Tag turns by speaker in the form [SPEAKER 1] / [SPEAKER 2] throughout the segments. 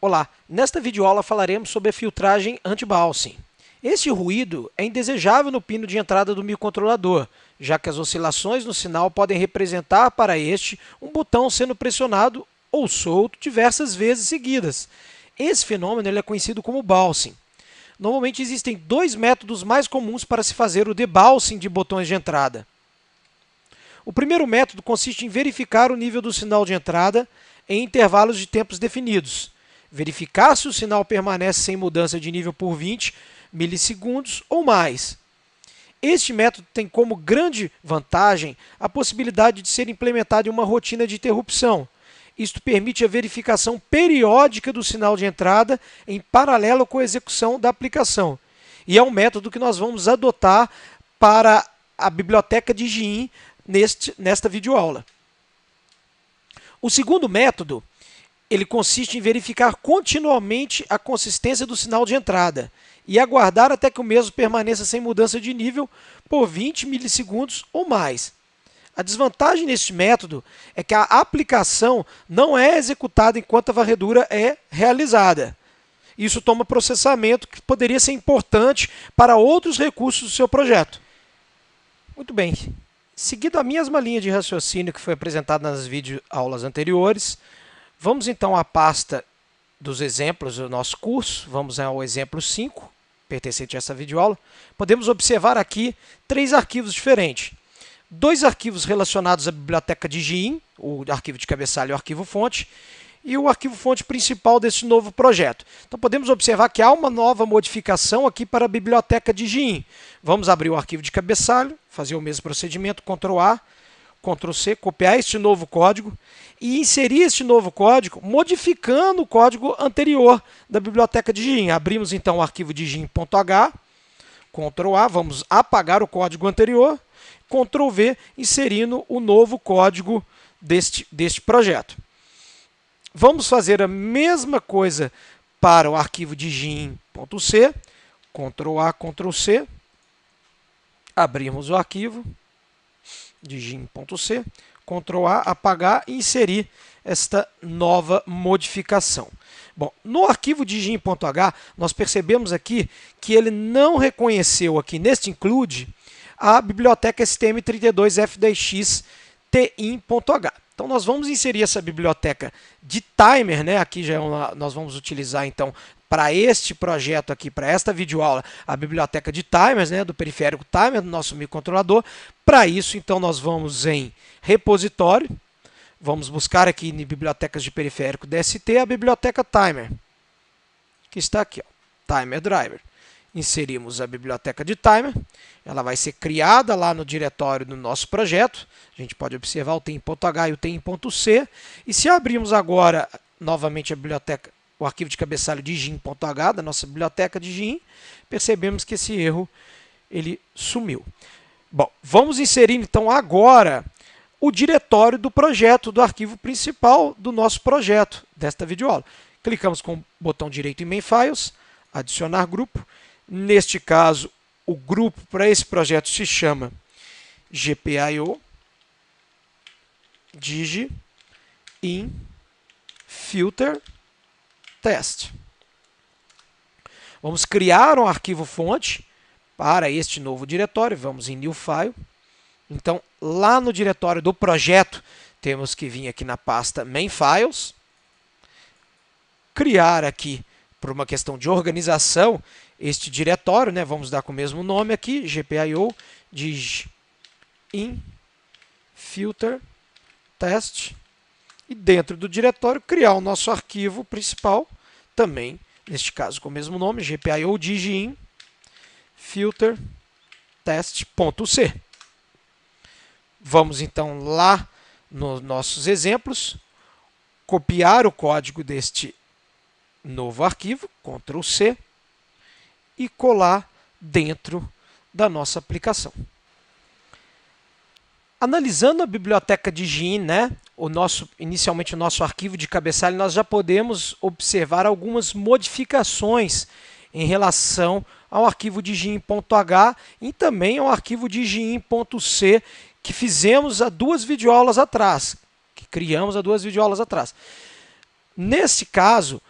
[SPEAKER 1] Olá, nesta videoaula falaremos sobre a filtragem anti-bouncing. Este ruído é indesejável no pino de entrada do microcontrolador, já que as oscilações no sinal podem representar para este um botão sendo pressionado ou solto diversas vezes seguidas. Esse fenômeno é conhecido como bouncing. Normalmente existem dois métodos mais comuns para se fazer o debouncing de botões de entrada. O primeiro método consiste em verificar o nível do sinal de entrada em intervalos de tempos definidos. Verificar se o sinal permanece sem mudança de nível por 20 milissegundos ou mais. Este método tem como grande vantagem a possibilidade de ser implementado em uma rotina de interrupção. Isto permite a verificação periódica do sinal de entrada em paralelo com a execução da aplicação. E é um método que nós vamos adotar para a biblioteca de GIN nesta videoaula. O segundo método ele consiste em verificar continuamente a consistência do sinal de entrada e aguardar até que o mesmo permaneça sem mudança de nível por 20 milissegundos ou mais. A desvantagem neste método é que a aplicação não é executada enquanto a varredura é realizada. Isso toma processamento que poderia ser importante para outros recursos do seu projeto. Muito bem. Seguindo a mesma linha de raciocínio que foi apresentada nas videoaulas anteriores, vamos então à pasta dos exemplos do nosso curso. Vamos ao exemplo 5, pertencente a essa videoaula. Podemos observar aqui 3 arquivos diferentes. 2 arquivos relacionados à biblioteca de GIN, o arquivo de cabeçalho e o arquivo fonte, e o arquivo fonte principal desse novo projeto. Então podemos observar que há uma nova modificação aqui para a biblioteca de GIN. Vamos abrir o arquivo de cabeçalho, fazer o mesmo procedimento, Ctrl A, Ctrl C, copiar este novo código e inserir este novo código modificando o código anterior da biblioteca de GIN. Abrimos então o arquivo de GIN.h, Ctrl A, vamos apagar o código anterior, Ctrl V, inserindo o novo código deste projeto. Vamos fazer a mesma coisa para o arquivo de GIN.c, Ctrl A, Ctrl C, abrimos o arquivo de GIN.c, Ctrl A, apagar e inserir esta nova modificação. Bom, no arquivo de GIN.h, nós percebemos aqui que ele não reconheceu aqui neste include a biblioteca STM32FDX tin.h. Então, nós vamos inserir essa biblioteca de timer, né? Aqui já nós vamos utilizar, então, para este projeto aqui, para esta videoaula, a biblioteca de timers, né? Do periférico timer, do nosso microcontrolador. Para isso, então, nós vamos em repositório, vamos buscar aqui em bibliotecas de periférico DST a biblioteca timer, que está aqui, ó, timer driver. Inserimos a biblioteca de timer, ela vai ser criada lá no diretório do nosso projeto. A gente pode observar o tem.h e o tem.c. E se abrirmos agora novamente a biblioteca, o arquivo de cabeçalho de GIN.h, da nossa biblioteca de GIN, percebemos que esse erro ele sumiu. Bom, vamos inserir então agora o diretório do projeto, do arquivo principal do nosso projeto, desta videoaula. Clicamos com o botão direito em Main Files, adicionar grupo. Neste caso, o grupo para esse projeto se chama GPIO Digi in Filter Test. Vamos criar um arquivo fonte para este novo diretório. Vamos em New File. Então, lá no diretório do projeto, temos que vir aqui na pasta Main Files, criar aqui, por uma questão de organização, este diretório, né? Vamos dar com o mesmo nome aqui, GPIO Digi in Filter Test, e dentro do diretório criar o nosso arquivo principal, também, neste caso com o mesmo nome, GPIO Digi in Filter Test.c. Vamos então lá nos nossos exemplos, copiar o código deste novo arquivo, Ctrl C, e colar dentro da nossa aplicação. Analisando a biblioteca de GIN, né, inicialmente o nosso arquivo de cabeçalho, nós já podemos observar algumas modificações em relação ao arquivo de GIN.h e também ao arquivo de GIN.c que fizemos há 2 videoaulas atrás, que criamos há 2 videoaulas atrás. Nesse caso,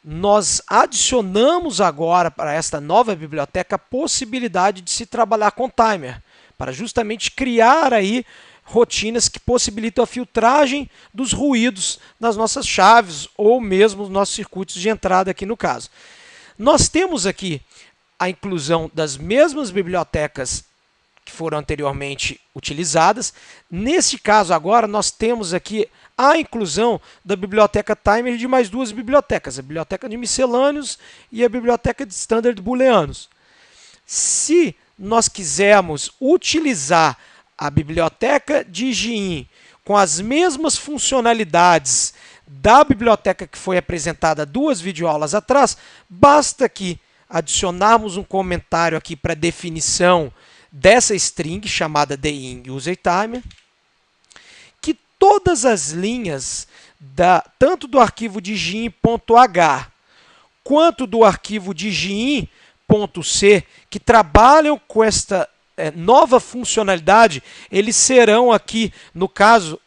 [SPEAKER 1] nós adicionamos agora para esta nova biblioteca a possibilidade de se trabalhar com timer, para justamente criar aí rotinas que possibilitam a filtragem dos ruídos nas nossas chaves ou mesmo nos nossos circuitos de entrada aqui no caso. Nós temos aqui a inclusão das mesmas bibliotecas que foram anteriormente utilizadas. Nesse caso agora nós temos aqui a inclusão da biblioteca timer de mais duas bibliotecas, a biblioteca de miscelâneos e a biblioteca de standard booleanos. Se nós quisermos utilizar a biblioteca de GIN com as mesmas funcionalidades da biblioteca que foi apresentada 2 videoaulas atrás, basta aqui adicionarmos um comentário aqui para definição dessa string chamada DeinUserTimer, que todas as linhas tanto do arquivo de GIN.h quanto do arquivo de GIN.c que trabalham com esta nova funcionalidade, eles serão aqui, no caso,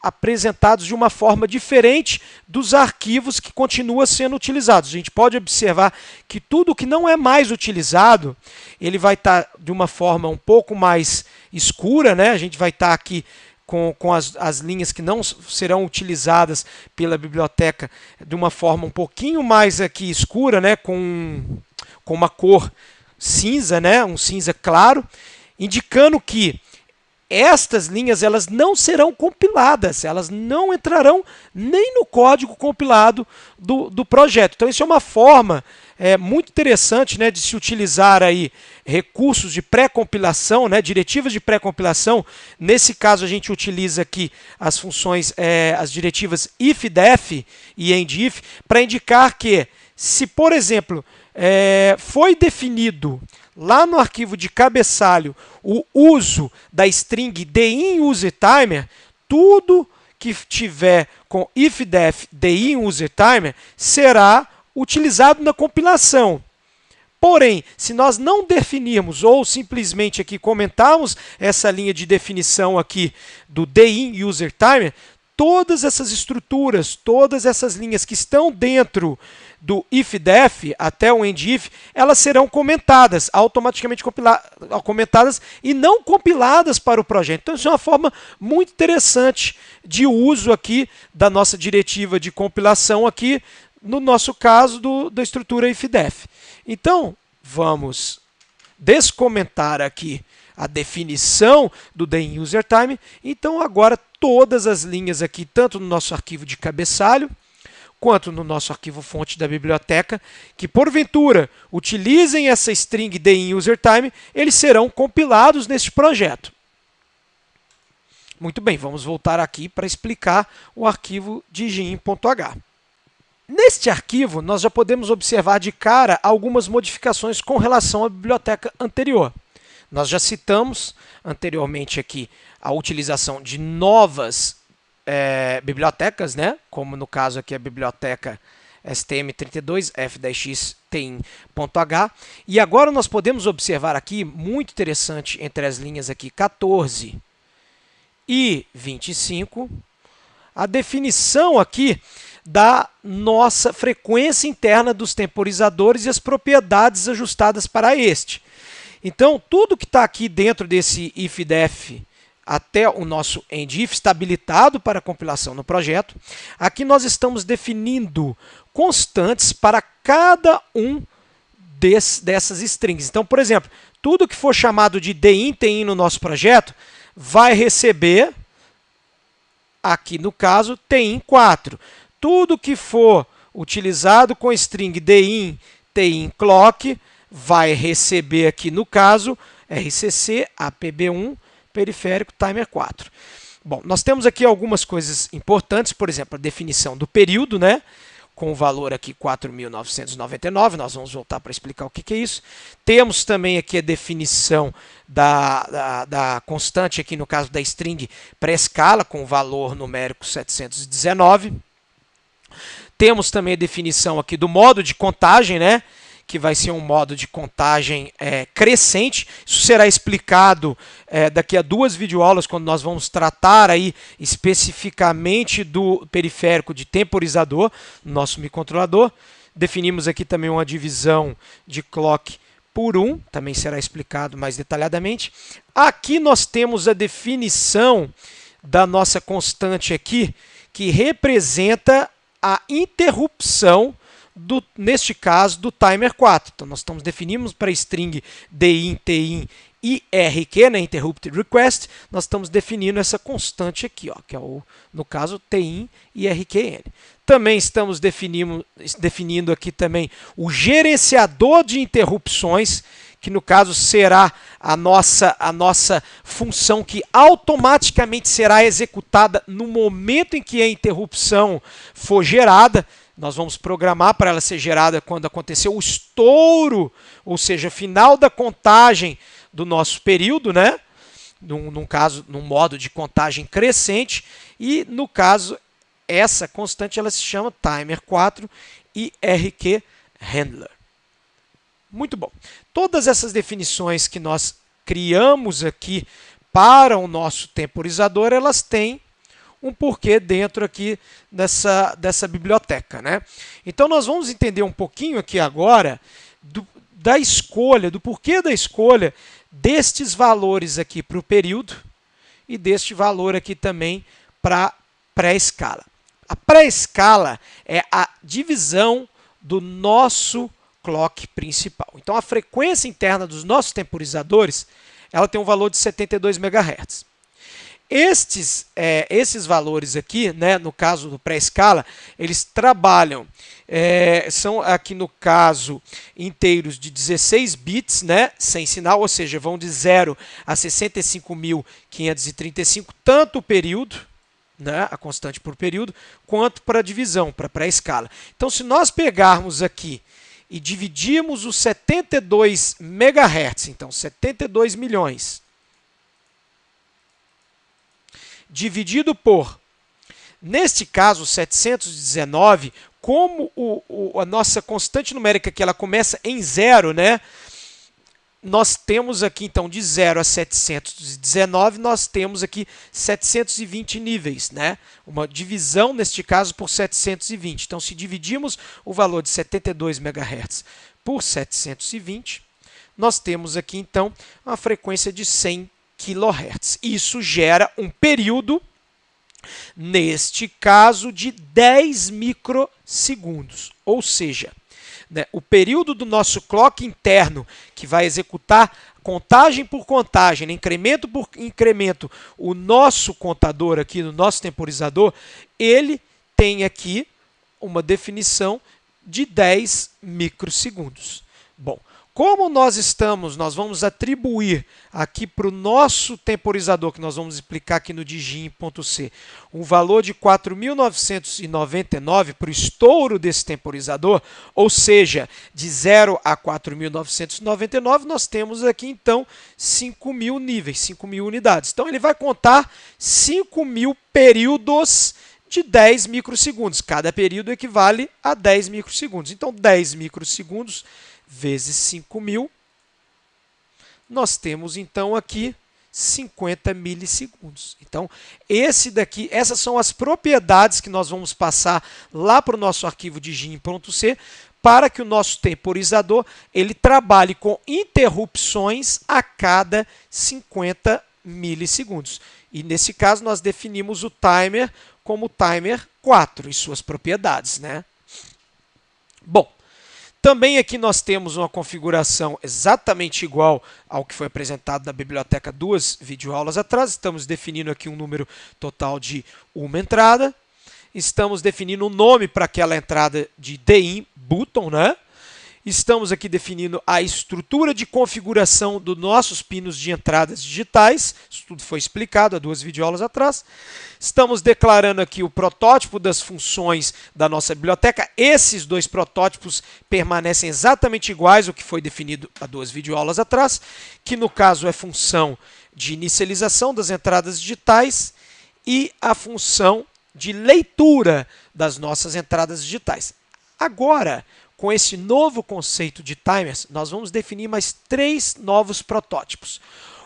[SPEAKER 1] apresentados de uma forma diferente dos arquivos que continuam sendo utilizados. A gente pode observar que tudo que não é mais utilizado, ele vai estar de uma forma um pouco mais escura, né? A gente vai estar aqui com as linhas que não serão utilizadas pela biblioteca de uma forma um pouquinho mais aqui escura, né? Com uma cor cinza, né? Um cinza claro, indicando que estas linhas elas não serão compiladas, elas não entrarão nem no código compilado do projeto. Então isso é uma forma muito interessante, né, de se utilizar aí recursos de pré-compilação, né, diretivas de pré-compilação. Nesse caso a gente utiliza aqui as funções, as diretivas if-def e end-if, para indicar que se, por exemplo, foi definido lá no arquivo de cabeçalho o uso da string DeinUserTimer, tudo que tiver com if-def DeinUserTimer será utilizado na compilação. Porém, se nós não definirmos ou simplesmente aqui comentarmos essa linha de definição aqui do DeinUserTimer, todas essas estruturas, todas essas linhas que estão dentro do if-def até o end-if, elas serão comentadas, automaticamente comentadas e não compiladas para o projeto. Então isso é uma forma muito interessante de uso aqui da nossa diretiva de compilação aqui, no nosso caso da estrutura if-def. Então vamos descomentar aqui a definição do DeinUserTimer. Então agora todas as linhas aqui, tanto no nosso arquivo de cabeçalho, quanto no nosso arquivo fonte da biblioteca, que porventura utilizem essa string DeinUserTimer, eles serão compilados neste projeto. Muito bem, vamos voltar aqui para explicar o arquivo de GIN.h. Neste arquivo, nós já podemos observar de cara algumas modificações com relação à biblioteca anterior. Nós já citamos anteriormente aqui a utilização de novas bibliotecas, né? Como no caso aqui a biblioteca STM32 F10x Tin.h. E agora nós podemos observar aqui, muito interessante, entre as linhas aqui 14 e 25, a definição aqui da nossa frequência interna dos temporizadores e as propriedades ajustadas para este. Então, tudo que está aqui dentro desse if-def até o nosso end-if está habilitado para compilação no projeto. Aqui nós estamos definindo constantes para cada um dessas strings. Então, por exemplo, tudo que for chamado de DIN no nosso projeto vai receber, aqui no caso, TIN4. Tudo que for utilizado com string DIN clock vai receber aqui no caso RCC APB1 periférico timer 4. Bom, nós temos aqui algumas coisas importantes, por exemplo, a definição do período, né, com o valor aqui 4.999, nós vamos voltar para explicar o que é isso. Temos também aqui a definição da constante, aqui no caso da string pré-escala, com o valor numérico 719. Temos também a definição aqui do modo de contagem, né, que vai ser um modo de contagem crescente. Isso será explicado daqui a 2 videoaulas, quando nós vamos tratar aí especificamente do periférico de temporizador, nosso microcontrolador. Definimos aqui também uma divisão de clock por 1, também será explicado mais detalhadamente. Aqui nós temos a definição da nossa constante aqui, que representa a interrupção, neste caso, do timer 4. Então, nós definimos para a string DIN, TIN e RQ, né, Interrupted Request, nós estamos definindo essa constante aqui, ó, que é, no caso, TIN e RQN. Também estamos definindo aqui também o gerenciador de interrupções, que no caso será a nossa função que automaticamente será executada no momento em que a interrupção for gerada. Nós vamos programar para ela ser gerada quando acontecer o estouro, ou seja, final da contagem do nosso período, né? Num modo de contagem crescente, e no caso, essa constante ela se chama timer 4 e RQ handler. Muito bom. Todas essas definições que nós criamos aqui para o nosso temporizador, elas têm um porquê dentro aqui dessa biblioteca, né? Então, nós vamos entender um pouquinho aqui agora da escolha, do porquê da escolha destes valores aqui para o período e deste valor aqui também para a pré-escala. A pré-escala é a divisão do nosso clock principal. Então, a frequência interna dos nossos temporizadores, ela tem um valor de 72 MHz. Esses valores aqui, né, no caso do pré-escala, eles trabalham, são aqui no caso inteiros de 16 bits, né, sem sinal, ou seja, vão de 0 a 65.535, tanto o período, né, a constante por período, quanto para a divisão, para a pré-escala. Então, se nós pegarmos aqui e dividirmos os 72 MHz, então 72 milhões, dividido por, neste caso, 719, como a nossa constante numérica que ela começa em 0, né? Nós temos aqui, então, de 0 a 719, nós temos aqui 720 níveis, né? Uma divisão, neste caso, por 720. Então, se dividirmos o valor de 72 MHz por 720, nós temos aqui, então, uma frequência de 100 kHz. Isso gera um período, neste caso, de 10 microsegundos. Ou seja, né, o período do nosso clock interno, que vai executar contagem por contagem, né, incremento por incremento, o nosso contador aqui, no nosso temporizador, ele tem aqui uma definição de 10 microsegundos. Bom, como nós vamos atribuir aqui para o nosso temporizador, que nós vamos explicar aqui no digin.c, um valor de 4.999 para o estouro desse temporizador, ou seja, de 0 a 4.999, nós temos aqui, então, 5.000 níveis, 5.000 unidades. Então, ele vai contar 5.000 períodos de 10 microsegundos. Cada período equivale a 10 microsegundos. Então, 10 microsegundos vezes 5.000, nós temos, então, aqui 50 milissegundos. Então, essas são as propriedades que nós vamos passar lá para o nosso arquivo digin.c para que o nosso temporizador ele trabalhe com interrupções a cada 50 milissegundos. E, nesse caso, nós definimos o timer como timer 4 e suas propriedades, né? Bom, também aqui nós temos uma configuração exatamente igual ao que foi apresentado na biblioteca 2 videoaulas atrás. Estamos definindo aqui um número total de uma entrada. Estamos definindo um nome para aquela entrada de DIN button, né? Estamos aqui definindo a estrutura de configuração dos nossos pinos de entradas digitais. Isso tudo foi explicado há 2 videoaulas atrás. Estamos declarando aqui o protótipo das funções da nossa biblioteca. Esses 2 protótipos permanecem exatamente iguais ao que foi definido há 2 videoaulas atrás, que no caso é função de inicialização das entradas digitais e a função de leitura das nossas entradas digitais. Agora, com esse novo conceito de timers, nós vamos definir mais 3 novos protótipos.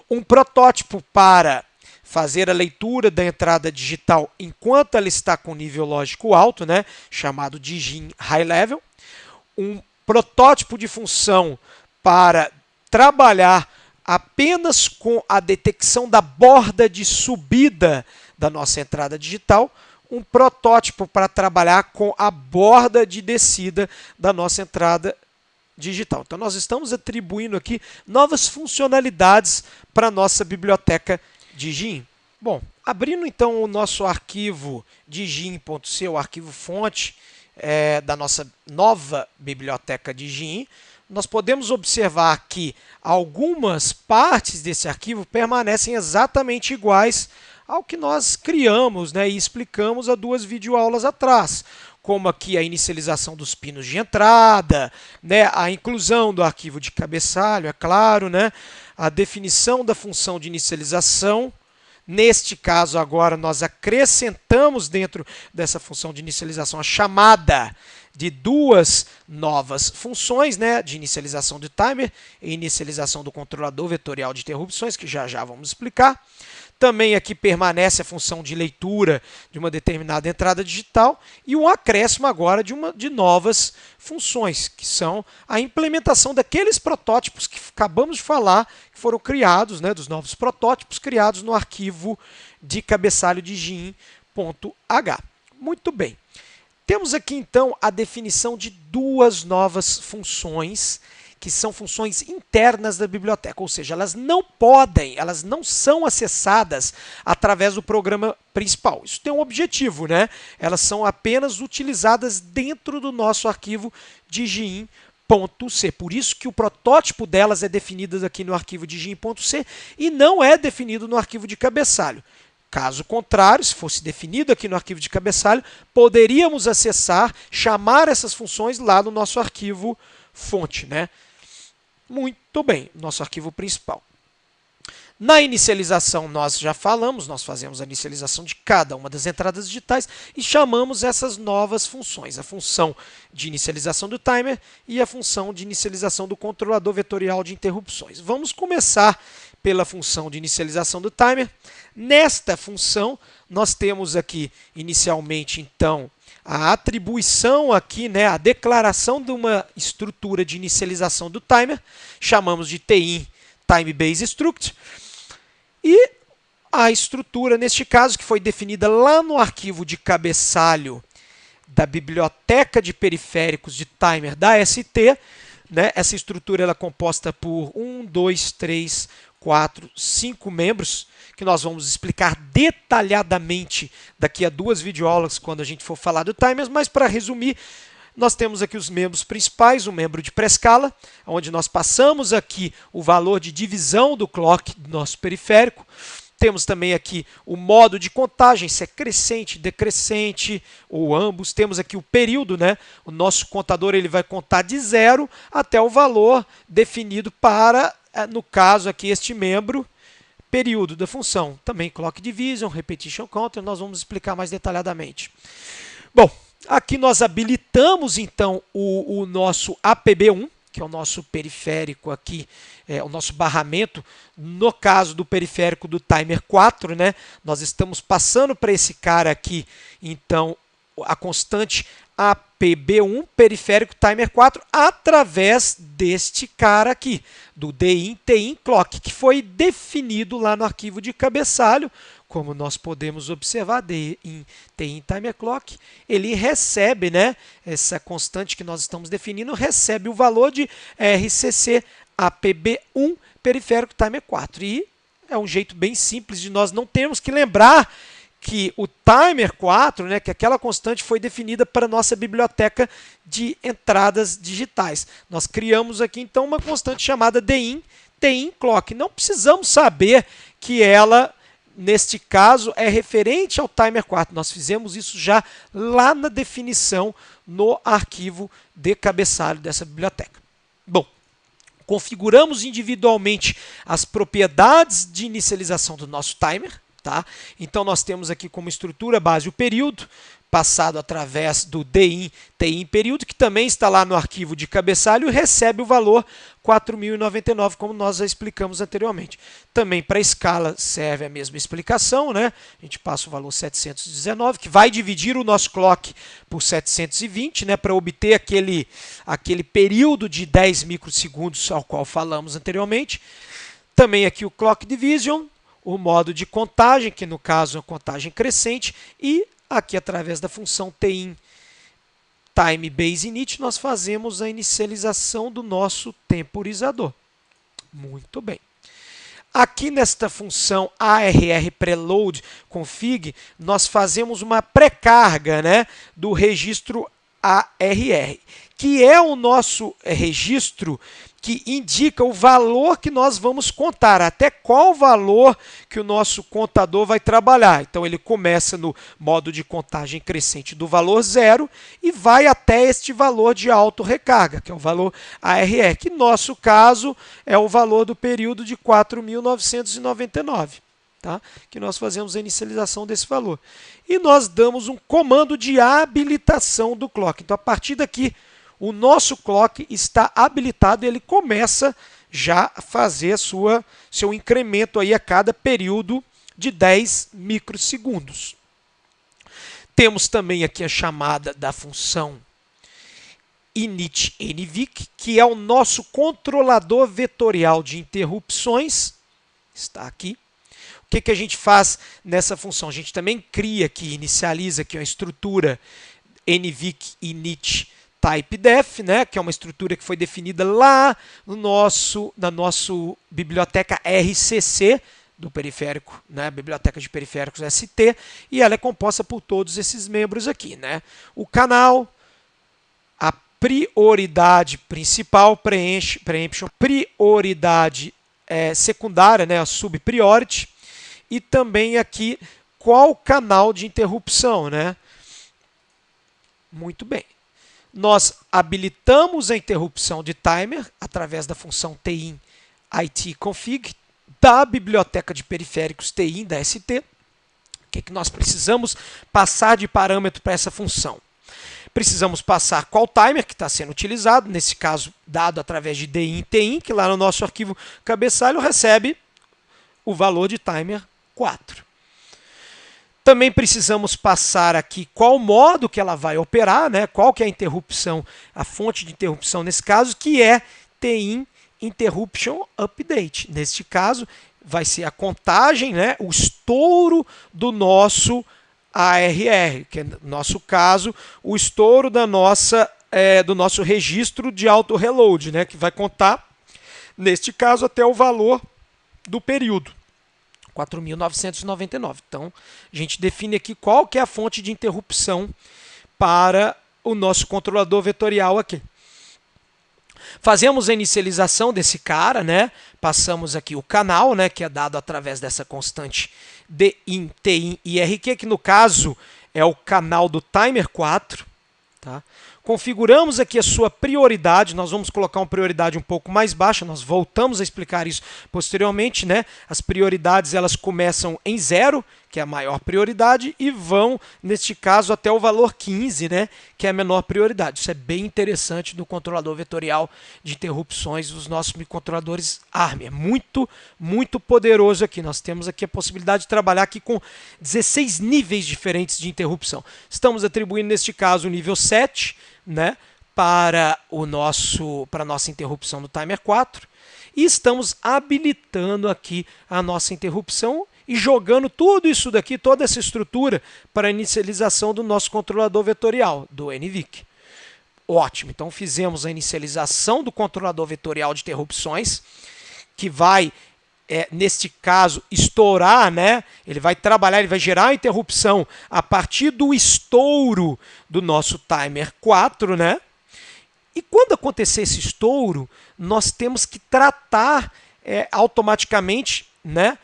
[SPEAKER 1] Um protótipo para fazer a leitura da entrada digital enquanto ela está com nível lógico alto, né, chamado de DIGIN High Level. Um protótipo de função para trabalhar apenas com a detecção da borda de subida da nossa entrada digital. Um protótipo para trabalhar com a borda de descida da nossa entrada digital. Então, nós estamos atribuindo aqui novas funcionalidades para a nossa biblioteca DIGIN. Bom, abrindo então o nosso arquivo digin.c, o arquivo fonte da nossa nova biblioteca DIGIN, nós podemos observar que algumas partes desse arquivo permanecem exatamente iguais ao que nós criamos, né, e explicamos há 2 videoaulas atrás, como aqui a inicialização dos pinos de entrada, né, a inclusão do arquivo de cabeçalho, é claro, né, a definição da função de inicialização. Neste caso, agora, nós acrescentamos dentro dessa função de inicialização a chamada de 2 novas funções, né, de inicialização do timer e inicialização do controlador vetorial de interrupções, que já vamos explicar. Também aqui permanece a função de leitura de uma determinada entrada digital e um acréscimo agora de novas funções, que são a implementação daqueles protótipos que acabamos de falar, que foram criados, né, dos novos protótipos criados no arquivo de cabeçalho de digin.h. Muito bem. Temos aqui, então, a definição de 2 novas funções, que são funções internas da biblioteca, ou seja, elas não são acessadas através do programa principal. Isso tem um objetivo, né? Elas são apenas utilizadas dentro do nosso arquivo digin.c. Por isso que o protótipo delas é definido aqui no arquivo digin.c e não é definido no arquivo de cabeçalho. Caso contrário, se fosse definido aqui no arquivo de cabeçalho, poderíamos acessar, chamar essas funções lá no nosso arquivo fonte, né? Muito bem, nosso arquivo principal. Na inicialização, nós já falamos, nós fazemos a inicialização de cada uma das entradas digitais e chamamos essas novas funções, a função de inicialização do timer e a função de inicialização do controlador vetorial de interrupções. Vamos começar pela função de inicialização do timer. Nesta função, nós temos aqui, inicialmente, então, a atribuição aqui, né, a declaração de uma estrutura de inicialização do timer, chamamos de TIN, Time Base Struct, e a estrutura, neste caso, que foi definida lá no arquivo de cabeçalho da biblioteca de periféricos de timer da ST, né, essa estrutura ela é composta por 1, 2, 3, 4, 5 membros, que nós vamos explicar detalhadamente daqui a 2 videoaulas quando a gente for falar do timers, mas para resumir, nós temos aqui os membros principais, o membro de pré-escala, onde nós passamos aqui o valor de divisão do clock do nosso periférico. Temos também aqui o modo de contagem, se é crescente, decrescente ou ambos. Temos aqui o período, né? O nosso contador ele vai contar de 0 até o valor definido para, no caso aqui, este membro, período da função. Também clock division, repetition counter, nós vamos explicar mais detalhadamente. Bom, aqui nós habilitamos então o nosso APB1, que é o nosso periférico aqui, o nosso barramento, no caso do periférico do timer 4, né? Nós estamos passando para esse cara aqui, então, a constante APB1, periférico timer 4, através deste cara aqui, do DIN TIN clock, que foi definido lá no arquivo de cabeçalho. Como nós podemos observar, DIN TIN timer clock, ele recebe, né, essa constante que nós estamos definindo, recebe o valor de RCC APB1, periférico timer 4. E é um jeito bem simples de nós não termos que lembrar que o timer 4, né, que aquela constante foi definida para a nossa biblioteca de entradas digitais. Nós criamos aqui, então, uma constante chamada DIN TIN clock. Não precisamos saber que ela, neste caso, é referente ao timer 4. Nós fizemos isso já lá na definição no arquivo de cabeçalho dessa biblioteca. Bom, configuramos individualmente as propriedades de inicialização do nosso timer. Tá? Então, nós temos aqui como estrutura base o período, passado através do DIN, TIN período, que também está lá no arquivo de cabeçalho e recebe o valor 4.099, como nós já explicamos anteriormente. Também para a escala serve a mesma explicação, né? A gente passa o valor 719, que vai dividir o nosso clock por 720, né? Para obter aquele período de 10 microsegundos ao qual falamos anteriormente. Também aqui o Clock Division, o modo de contagem, que no caso é a contagem crescente, e aqui através da função TIN Time Base Init, nós fazemos a inicialização do nosso temporizador. Muito bem. Aqui nesta função ARR Preload Config, nós fazemos uma pré-carga, né, do registro ARR, que é o nosso registro que indica o valor que nós vamos contar, até qual valor que o nosso contador vai trabalhar. Então, ele começa no modo de contagem crescente do valor 0 e vai até este valor de auto-recarga, que é o valor ARR, que no nosso caso é o valor do período de 4.999. Tá? Que nós fazemos a inicialização desse valor. E nós damos um comando de habilitação do clock. Então, a partir daqui, o nosso clock está habilitado e ele começa já a fazer seu incremento aí a cada período de 10 microsegundos. Temos também aqui a chamada da função init-nvic, que é o nosso controlador vetorial de interrupções. Está aqui. O que a gente faz nessa função? A gente também cria aqui, inicializa aqui uma estrutura nvic init typedef, né, que é uma estrutura que foi definida lá na nossa biblioteca RCC do periférico, né, Biblioteca de Periféricos ST, e ela é composta por todos esses membros aqui, né? O canal, a prioridade principal, preemption, prioridade secundária, né, a subpriority, e também aqui qual canal de interrupção, né? Muito bem. Nós habilitamos a interrupção de timer através da função TIN IT-config da biblioteca de periféricos TIN da ST. O que nós precisamos passar de parâmetro para essa função? Precisamos passar qual timer que está sendo utilizado, nesse caso dado através de DIN TIN, que lá no nosso arquivo cabeçalho recebe o valor de timer 4. Também precisamos passar aqui qual modo que ela vai operar, né? Qual que é a interrupção, a fonte de interrupção nesse caso, que é TIN Interruption Update. Neste caso, vai ser a contagem, né? O estouro do nosso ARR, que é, no nosso caso, o estouro do nosso registro de auto-reload, né? Que vai contar, neste caso, até o valor do período. 4.999. Então, a gente define aqui qual que é a fonte de interrupção para o nosso controlador vetorial aqui. Fazemos a inicialização desse cara, né? Passamos aqui o canal, né? Que é dado através dessa constante DIN, TIN e RQ, que no caso é o canal do timer 4. Tá? Configuramos aqui a sua prioridade, nós vamos colocar uma prioridade um pouco mais baixa, nós voltamos a explicar isso posteriormente, né? As prioridades elas começam em 0, que é a maior prioridade, e vão, neste caso, até o valor 15, né? Que é a menor prioridade. Isso é bem interessante no controlador vetorial de interrupções dos nossos microcontroladores ARM. É muito, muito poderoso aqui. Nós temos aqui a possibilidade de trabalhar aqui com 16 níveis diferentes de interrupção. Estamos atribuindo, neste caso, o nível 7, né, para a nossa interrupção do timer 4 e estamos habilitando aqui a nossa interrupção e jogando tudo isso daqui, toda essa estrutura para a inicialização do nosso controlador vetorial, do NVIC. Ótimo, então fizemos a inicialização do controlador vetorial de interrupções, que vai, neste caso, estourar, né? Ele vai trabalhar, ele vai gerar a interrupção a partir do estouro do nosso timer 4, né? E quando acontecer esse estouro, nós temos que tratar automaticamente, né,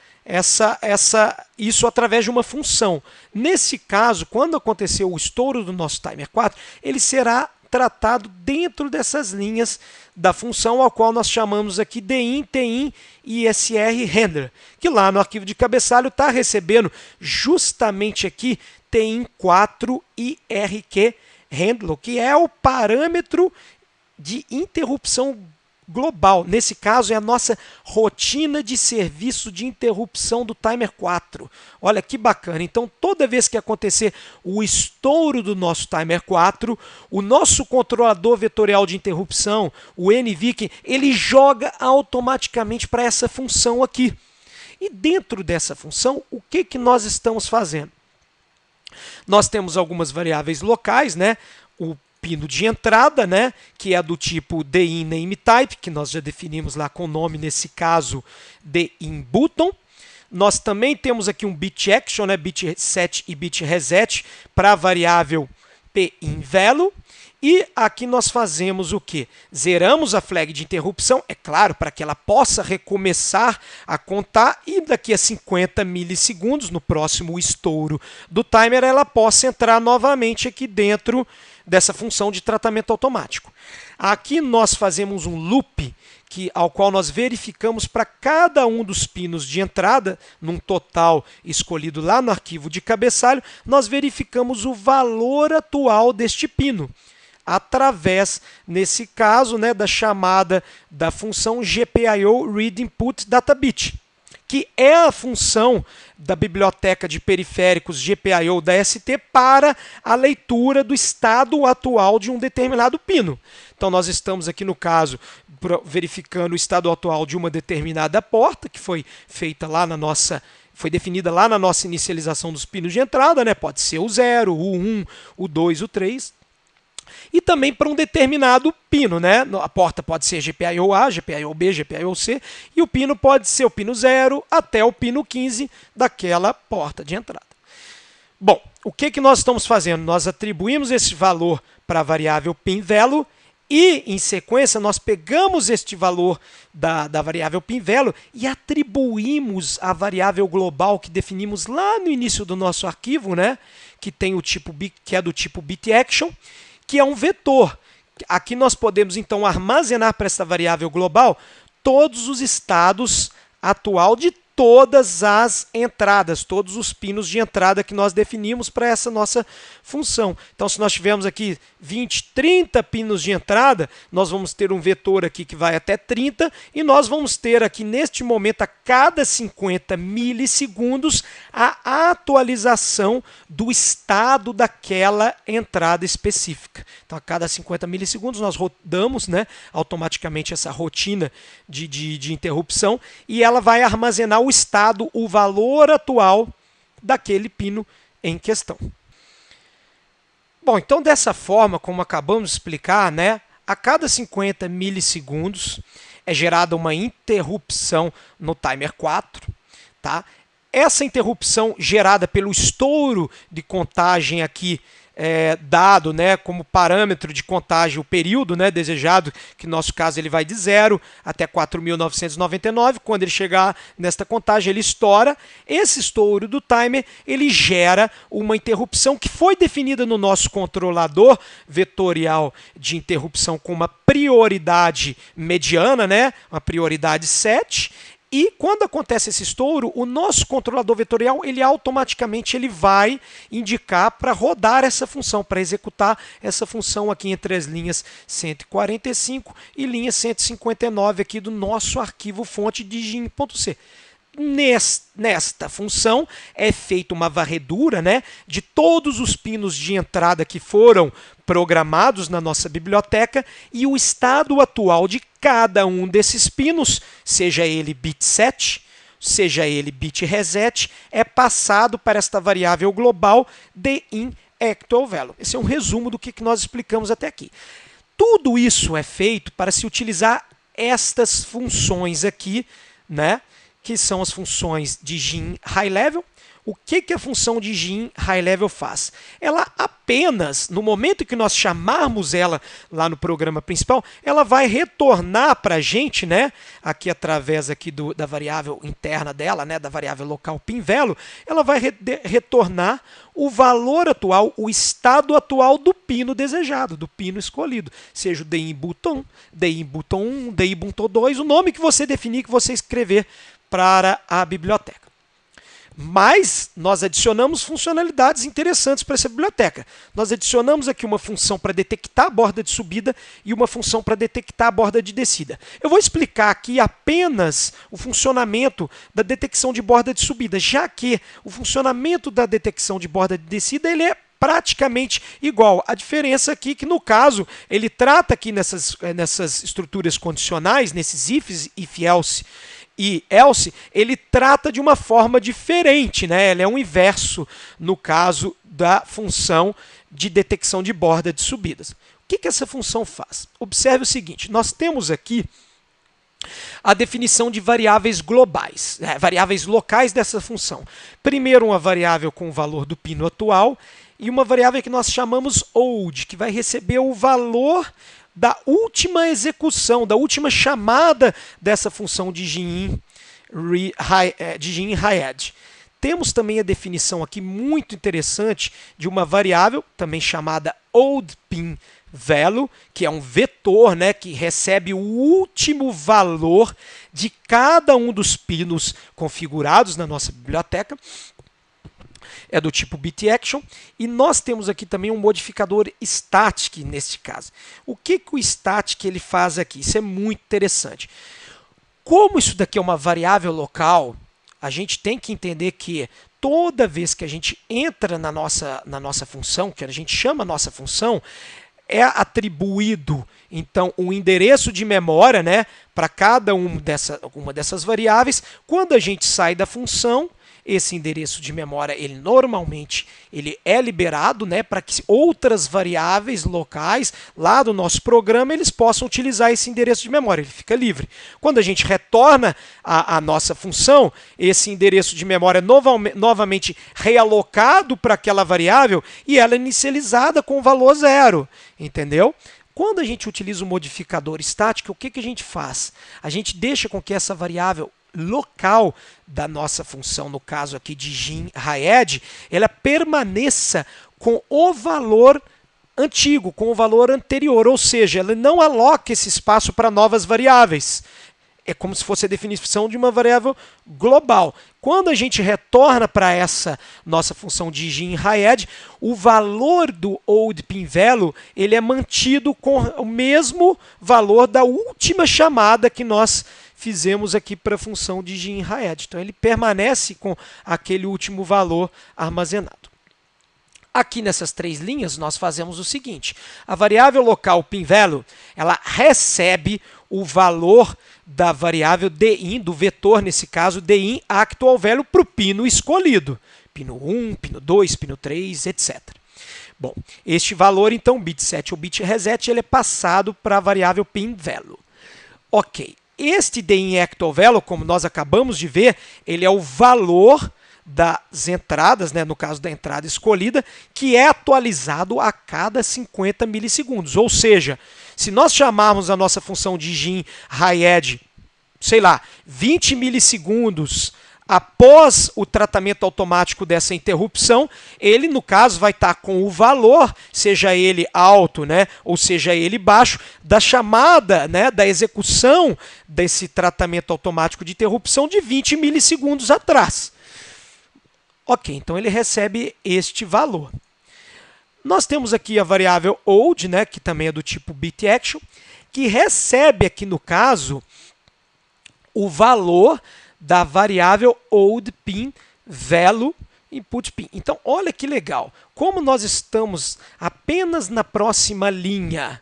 [SPEAKER 1] isso através de uma função. Nesse caso, quando acontecer o estouro do nosso timer 4, ele será tratado dentro dessas linhas da função, ao qual nós chamamos aqui DIN, TIN e ISR Handler, que lá no arquivo de cabeçalho está recebendo justamente aqui TIN4 IRQ handle, que é o parâmetro de interrupção global. Nesse caso, é a nossa rotina de serviço de interrupção do timer 4. Olha que bacana. Então, toda vez que acontecer o estouro do nosso timer 4, o nosso controlador vetorial de interrupção, o NVIC, ele joga automaticamente para essa função aqui. E dentro dessa função, o que nós estamos fazendo? Nós temos algumas variáveis locais, né? O pino de entrada, né, que é do tipo DIN_NameType, que nós já definimos lá com o nome, nesse caso, DIN_Button. Nós também temos aqui um bit action, né, bit set e bit reset, para a variável PIN_Value. E aqui nós fazemos o quê? Zeramos a flag de interrupção, é claro, para que ela possa recomeçar a contar e daqui a 50 milissegundos, no próximo estouro do timer, ela possa entrar novamente aqui dentro dessa função de tratamento automático. Aqui nós fazemos um loop ao qual nós verificamos para cada um dos pinos de entrada, num total escolhido lá no arquivo de cabeçalho, nós verificamos o valor atual deste pino, através, nesse caso, né, da chamada da função GPIO Read Input Data Bit, que é a função da biblioteca de periféricos GPIO da ST para a leitura do estado atual de um determinado pino. Então, nós estamos aqui, no caso, verificando o estado atual de uma determinada porta, que foi feita lá na nossa... Foi definida lá na nossa inicialização dos pinos de entrada, né? Pode ser o 0, o 1, o 2, o 3. E também para um determinado pino, né? A porta pode ser GPIO-A, GPIO-B, GPIO-C, e o pino pode ser o pino 0 até o pino 15 daquela porta de entrada. Bom, o que nós estamos fazendo? Nós atribuímos esse valor para a variável PIN_Value e, em sequência, nós pegamos este valor da variável PIN_Value e atribuímos a variável global que definimos lá no início do nosso arquivo, né? Que tem o tipo, que é do tipo bitAction, que é um vetor. Aqui nós podemos, então, armazenar para essa variável global todos os estados atual de todas as entradas, todos os pinos de entrada que nós definimos para essa nossa função. Então, se nós tivermos aqui 20, 30 pinos de entrada, nós vamos ter um vetor aqui que vai até 30 e nós vamos ter aqui, neste momento, a cada 50 milissegundos, a atualização do estado daquela entrada específica. Então, a cada 50 milissegundos, nós rodamos, né, automaticamente essa rotina de interrupção e ela vai armazenar o estado, o valor atual daquele pino em questão. Bom, então dessa forma, como acabamos de explicar, né, a cada 50 milissegundos é gerada uma interrupção no timer 4, tá? Essa interrupção gerada pelo estouro de contagem aqui, dado, né, como parâmetro de contagem o período, né, desejado, que no nosso caso ele vai de 0 até 4.999. Quando ele chegar nesta contagem, ele estoura. Esse estouro do timer, ele gera uma interrupção que foi definida no nosso controlador vetorial de interrupção com uma prioridade mediana, né, uma prioridade 7. E quando acontece esse estouro, o nosso controlador vetorial, ele automaticamente vai indicar para rodar essa função, para executar essa função aqui entre as linhas 145 e linha 159 aqui do nosso arquivo fonte de gin.c. Nesta função é feita uma varredura, né, de todos os pinos de entrada que foram programados na nossa biblioteca e o estado atual de cada um desses pinos, seja ele bit set, seja ele bit reset, é passado para esta variável global DIN_Actual_Value. Esse é um resumo do que nós explicamos até aqui. Tudo isso é feito para se utilizar estas funções aqui, né, que são as funções de GIN High Level. O que a função de GIN High Level faz? Ela apenas, no momento que nós chamarmos ela lá no programa principal, ela vai retornar para a gente, né, aqui através aqui da variável interna dela, né, da variável local PIN_Value, ela vai retornar o valor atual, o estado atual do pino desejado, do pino escolhido, seja o DIN_Button, DIN_Button 1, DIN_Button 2, o nome que você definir, que você escrever para a biblioteca. Mas nós adicionamos funcionalidades interessantes para essa biblioteca. Nós adicionamos aqui uma função para detectar a borda de subida e uma função para detectar a borda de descida. Eu vou explicar aqui apenas o funcionamento da detecção de borda de subida, já que o funcionamento da detecção de borda de descida ele é praticamente igual. A diferença aqui é que, no caso, ele trata aqui nessas estruturas condicionais, nesses ifs, if, else e else, ele trata de uma forma diferente, né? Ele é um inverso no caso da função de detecção de borda de subidas. O que essa função faz? Observe o seguinte, nós temos aqui a definição de variáveis globais, variáveis locais dessa função. Primeiro, uma variável com o valor do pino atual e uma variável que nós chamamos old, que vai receber o valor da última execução, da última chamada dessa função de gin high-edge. Temos também a definição aqui muito interessante de uma variável, também chamada oldPinValue, que é um vetor, né, que recebe o último valor de cada um dos pinos configurados na nossa biblioteca. É do tipo bitAction, e nós temos aqui também um modificador static neste caso. O que o static ele faz aqui? Isso é muito interessante. Como isso daqui é uma variável local, a gente tem que entender que toda vez que a gente entra na nossa função, que a gente chama a nossa função, é atribuído então um endereço de memória, né, para cada uma dessas variáveis. Quando a gente sai da função, esse endereço de memória, normalmente é liberado, né, para que outras variáveis locais lá do nosso programa eles possam utilizar esse endereço de memória, ele fica livre. Quando a gente retorna a nossa função, esse endereço de memória é novamente realocado para aquela variável e ela é inicializada com o valor 0, entendeu? Quando a gente utiliza o modificador estático, o que a gente faz? A gente deixa com que essa variável local da nossa função, no caso aqui de gin high-edge, ela permaneça com o valor antigo, com o valor anterior, ou seja, ela não aloca esse espaço para novas variáveis. É como se fosse a definição de uma variável global. Quando a gente retorna para essa nossa função de gin high-edge, o valor do oldPinValue ele é mantido com o mesmo valor da última chamada que nós fizemos aqui para a função de gin high-edge. Então, ele permanece com aquele último valor armazenado. Aqui nessas três linhas, nós fazemos o seguinte. A variável local pinValue, ela recebe o valor da variável din, do vetor, nesse caso, din actual value para o pino escolhido. Pino 1, pino 2, pino 3, etc. Bom, este valor, então, bit set ou bit reset, ele é passado para a variável pinValue. Ok. Este din actual value, como nós acabamos de ver, ele é o valor das entradas, né, no caso da entrada escolhida, que é atualizado a cada 50 milissegundos. Ou seja, se nós chamarmos a nossa função de gin high-edge, sei lá, 20 milissegundos após o tratamento automático dessa interrupção, ele, no caso, vai estar com o valor, seja ele alto, né, ou seja ele baixo, da chamada, né, da execução desse tratamento automático de interrupção de 20 milissegundos atrás. Ok, então ele recebe este valor. Nós temos aqui a variável old, né, que também é do tipo bitAction, que recebe aqui, no caso, o valor da variável oldPinValue input pin. Então, olha que legal. Como nós estamos apenas na próxima linha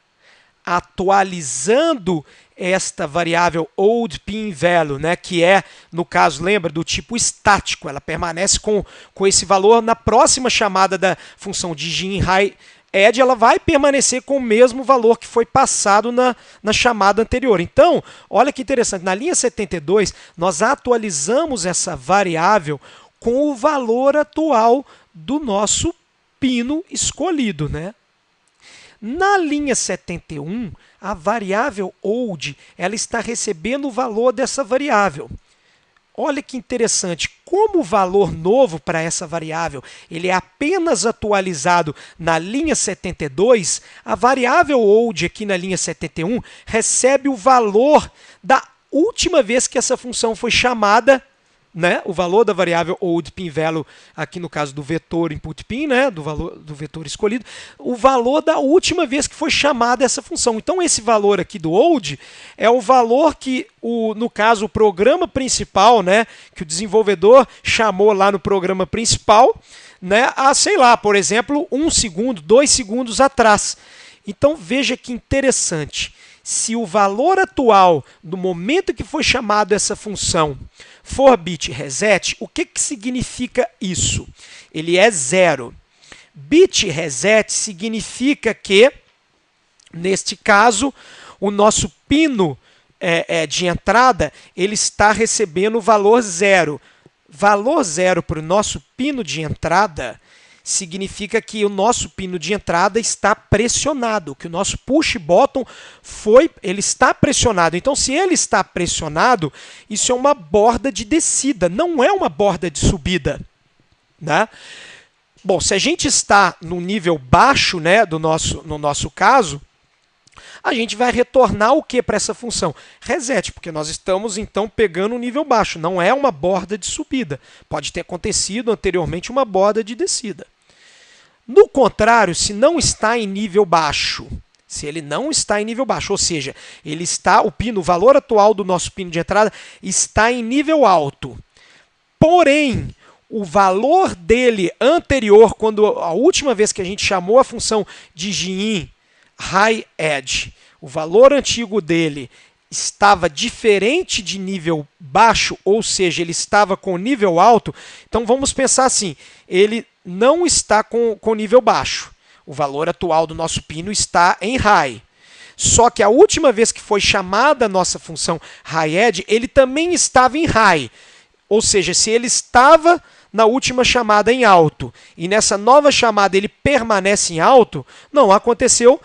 [SPEAKER 1] atualizando esta variável oldPinValue, né, que é, no caso, lembra, do tipo estático. Ela permanece com esse valor na próxima chamada da função de gin high-edge, ela vai permanecer com o mesmo valor que foi passado na chamada anterior. Então, olha que interessante, na linha 72, nós atualizamos essa variável com o valor atual do nosso pino escolhido, né? Na linha 71, a variável old ela está recebendo o valor dessa variável. Olha que interessante, como o valor novo para essa variável ele é apenas atualizado na linha 72, a variável old aqui na linha 71 recebe o valor da última vez que essa função foi chamada né, o valor da variável old pin value, aqui no caso do vetor input pin, né, do valor do vetor escolhido, o valor da última vez que foi chamada essa função. Então esse valor aqui do old é o valor que, no caso, o programa principal, né, que o desenvolvedor chamou lá no programa principal, né, a, sei lá, por exemplo, 1 segundo, 2 segundos atrás. Então veja que interessante. Se o valor atual do momento que foi chamado essa função for bit reset, o que significa isso? Ele é zero. Bit reset significa que, neste caso, o nosso pino de entrada ele está recebendo o valor zero. Valor zero para o nosso pino de entrada significa que o nosso pino de entrada está pressionado, que o nosso push bottom ele está pressionado. Então, se ele está pressionado, isso é uma borda de descida, não é uma borda de subida, né? Bom, se a gente está no nível baixo, né, no nosso caso, a gente vai retornar o que para essa função? Reset, porque nós estamos então pegando um nível baixo, não é uma borda de subida. Pode ter acontecido anteriormente uma borda de descida. No contrário, se não está em nível baixo, se ele não está em nível baixo, ou seja, o valor atual do nosso pino de entrada está em nível alto. Porém, o valor dele anterior, quando a última vez que a gente chamou a função de GIN high edge, o valor antigo dele estava diferente de nível baixo, ou seja, ele estava com nível alto. Então vamos pensar assim, ele não está com nível baixo. O valor atual do nosso pino está em high. Só que a última vez que foi chamada a nossa função high edge, ele também estava em high. Ou seja, se ele estava na última chamada em alto e nessa nova chamada ele permanece em alto, não aconteceu,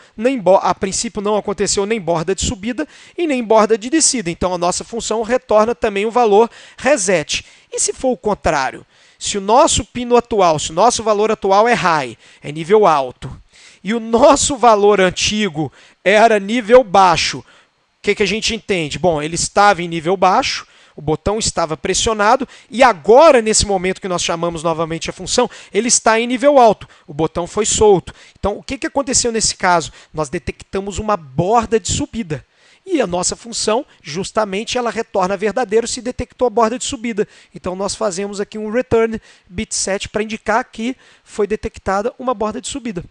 [SPEAKER 1] a princípio não aconteceu nem borda de subida e nem borda de descida. Então a nossa função retorna também o valor reset. E se for o contrário? Se o nosso pino atual, se o nosso valor atual é high, é nível alto, e o nosso valor antigo era nível baixo, o que a gente entende? Bom, ele estava em nível baixo, o botão estava pressionado e agora, nesse momento que nós chamamos novamente a função, ele está em nível alto, o botão foi solto. Então, o que aconteceu nesse caso? Nós detectamos uma borda de subida. E a nossa função, justamente, ela retorna verdadeiro se detectou a borda de subida. Então, nós fazemos aqui um return bit set para indicar que foi detectada uma borda de subida.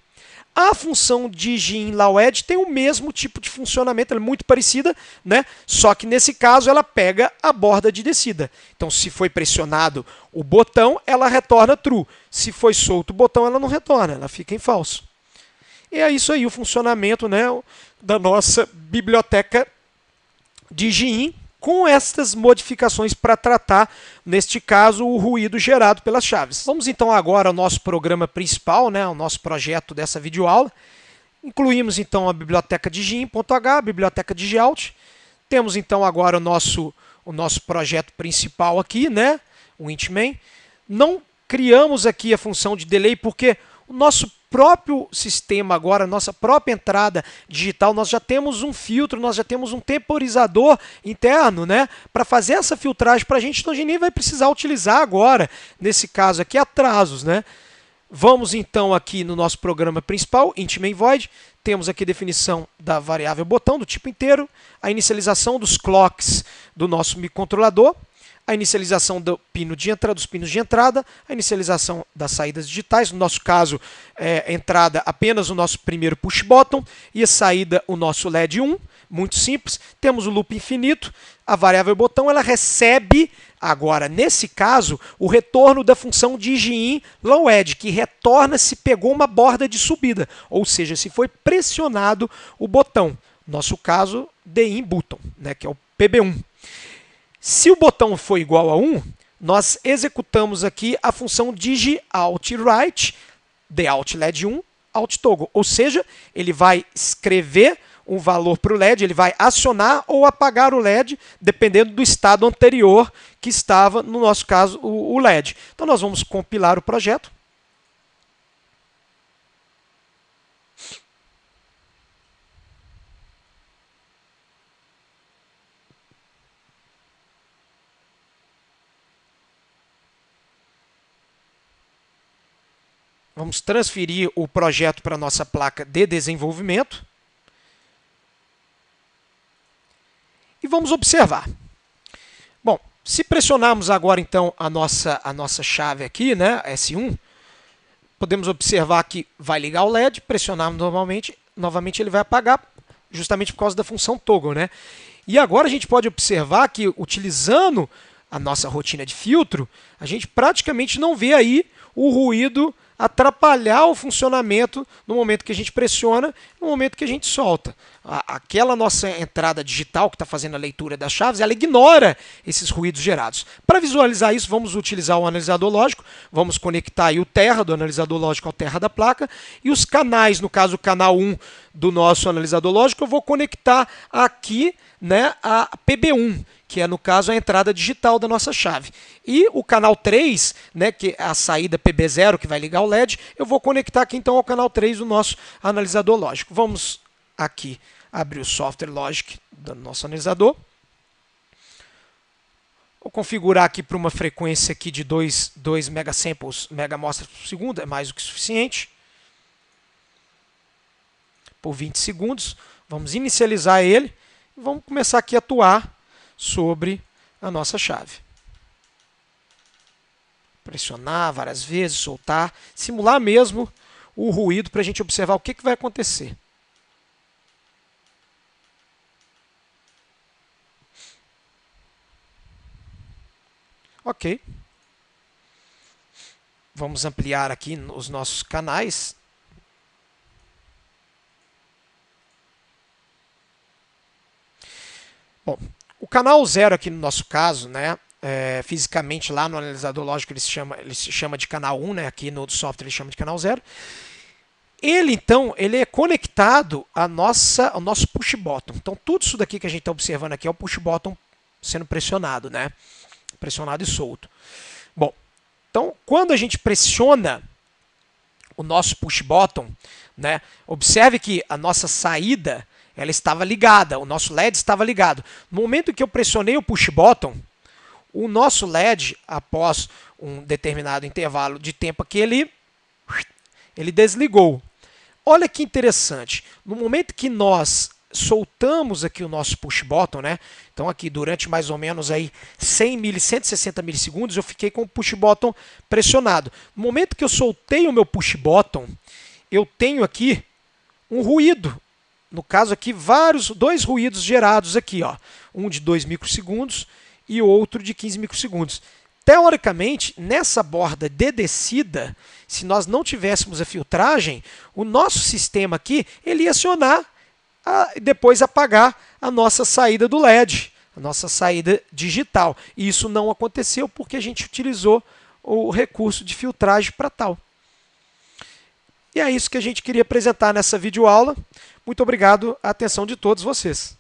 [SPEAKER 1] A função de GIN LOWED tem o mesmo tipo de funcionamento, ela é muito parecida, né? Só que nesse caso ela pega a borda de descida. Então, se foi pressionado o botão, ela retorna true. Se foi solto o botão, ela não retorna, ela fica em falso. E é isso aí o funcionamento, né, da nossa biblioteca de GIN com estas modificações para tratar, neste caso, o ruído gerado pelas chaves. Vamos então agora ao nosso programa principal, né, o nosso projeto dessa videoaula. Incluímos então a biblioteca de GIN.h, a biblioteca de Gout. Temos então agora o nosso projeto principal aqui, né, o int_main. Não criamos aqui a função de delay porque o nosso próprio sistema agora, nossa própria entrada digital, nós já temos um filtro, nós já temos um temporizador interno, né, para fazer essa filtragem para a gente, então a gente nem vai precisar utilizar agora, nesse caso aqui, atrasos, né? Vamos então aqui no nosso programa principal, int_main void, temos aqui a definição da variável botão do tipo inteiro, a inicialização dos clocks do nosso microcontrolador, a inicialização dos pinos de entrada, a inicialização das saídas digitais, no nosso caso, entrada apenas o nosso primeiro push button e a saída o nosso LED 1, muito simples. Temos o loop infinito, a variável botão ela recebe, agora nesse caso, o retorno da função de GIN LOWED, que retorna se pegou uma borda de subida, ou seja, se foi pressionado o botão, nosso caso, DIN button, né, que é o PB1. Se o botão for igual a 1, nós executamos aqui a função DigOutWrite, TheOutLED 1, OutToggle. Ou seja, ele vai escrever um valor para o LED, ele vai acionar ou apagar o LED, dependendo do estado anterior que estava, no nosso caso, o LED. Então, nós vamos compilar o projeto. Vamos transferir o projeto para a nossa placa de desenvolvimento. E vamos observar. Bom, se pressionarmos agora então a nossa chave aqui, né, S1, podemos observar que vai ligar o LED, pressionarmos novamente ele vai apagar, justamente por causa da função toggle, né? E agora a gente pode observar que, utilizando a nossa rotina de filtro, a gente praticamente não vê aí o ruído atrapalhar o funcionamento no momento que a gente pressiona, no momento que a gente solta. Aquela nossa entrada digital que está fazendo a leitura das chaves, ela ignora esses ruídos gerados. Para visualizar isso, vamos utilizar o analisador lógico, vamos conectar aí o terra do analisador lógico ao terra da placa, e os canais, no caso o canal 1 do nosso analisador lógico, eu vou conectar aqui, né, a PB1, que é, no caso, a entrada digital da nossa chave. E o canal 3, né, que é a saída PB0, que vai ligar o LED, eu vou conectar aqui, então, ao canal 3 do nosso analisador lógico. Vamos aqui abrir o software Logic do nosso analisador. Vou configurar aqui para uma frequência aqui de 2 megasamples, megamostras por segundo, é mais do que suficiente. Por 20 segundos. Vamos inicializar ele e vamos começar aqui a atuar sobre a nossa chave. Pressionar várias vezes, soltar, simular mesmo o ruído para a gente observar o que vai acontecer. Ok. Vamos ampliar aqui os nossos canais. Bom, o canal 0 aqui no nosso caso, né, fisicamente lá no analisador lógico ele se chama de canal 1, né, aqui no software ele chama de canal 0. Ele, então, ele é conectado ao nosso push button. Então, tudo isso daqui que a gente está observando aqui é o push button sendo pressionado, né? Pressionado e solto. Bom, então, quando a gente pressiona o nosso push button, né, observe que a nossa saída ela estava ligada, o nosso LED estava ligado. No momento que eu pressionei o push button, o nosso LED, após um determinado intervalo de tempo aqui, ele desligou. Olha que interessante, no momento que nós soltamos aqui o nosso push button, né? Então aqui durante mais ou menos aí 160 milissegundos eu fiquei com o push button pressionado. No momento que eu soltei o meu push button, eu tenho aqui um ruído. No caso aqui, dois ruídos gerados aqui, ó. Um de 2 microsegundos e outro de 15 microsegundos. Teoricamente, nessa borda de descida, se nós não tivéssemos a filtragem, o nosso sistema aqui ele ia acionar e depois apagar a nossa saída do LED, a nossa saída digital. E isso não aconteceu porque a gente utilizou o recurso de filtragem para tal. E é isso que a gente queria apresentar nessa videoaula. Muito obrigado a atenção de todos vocês.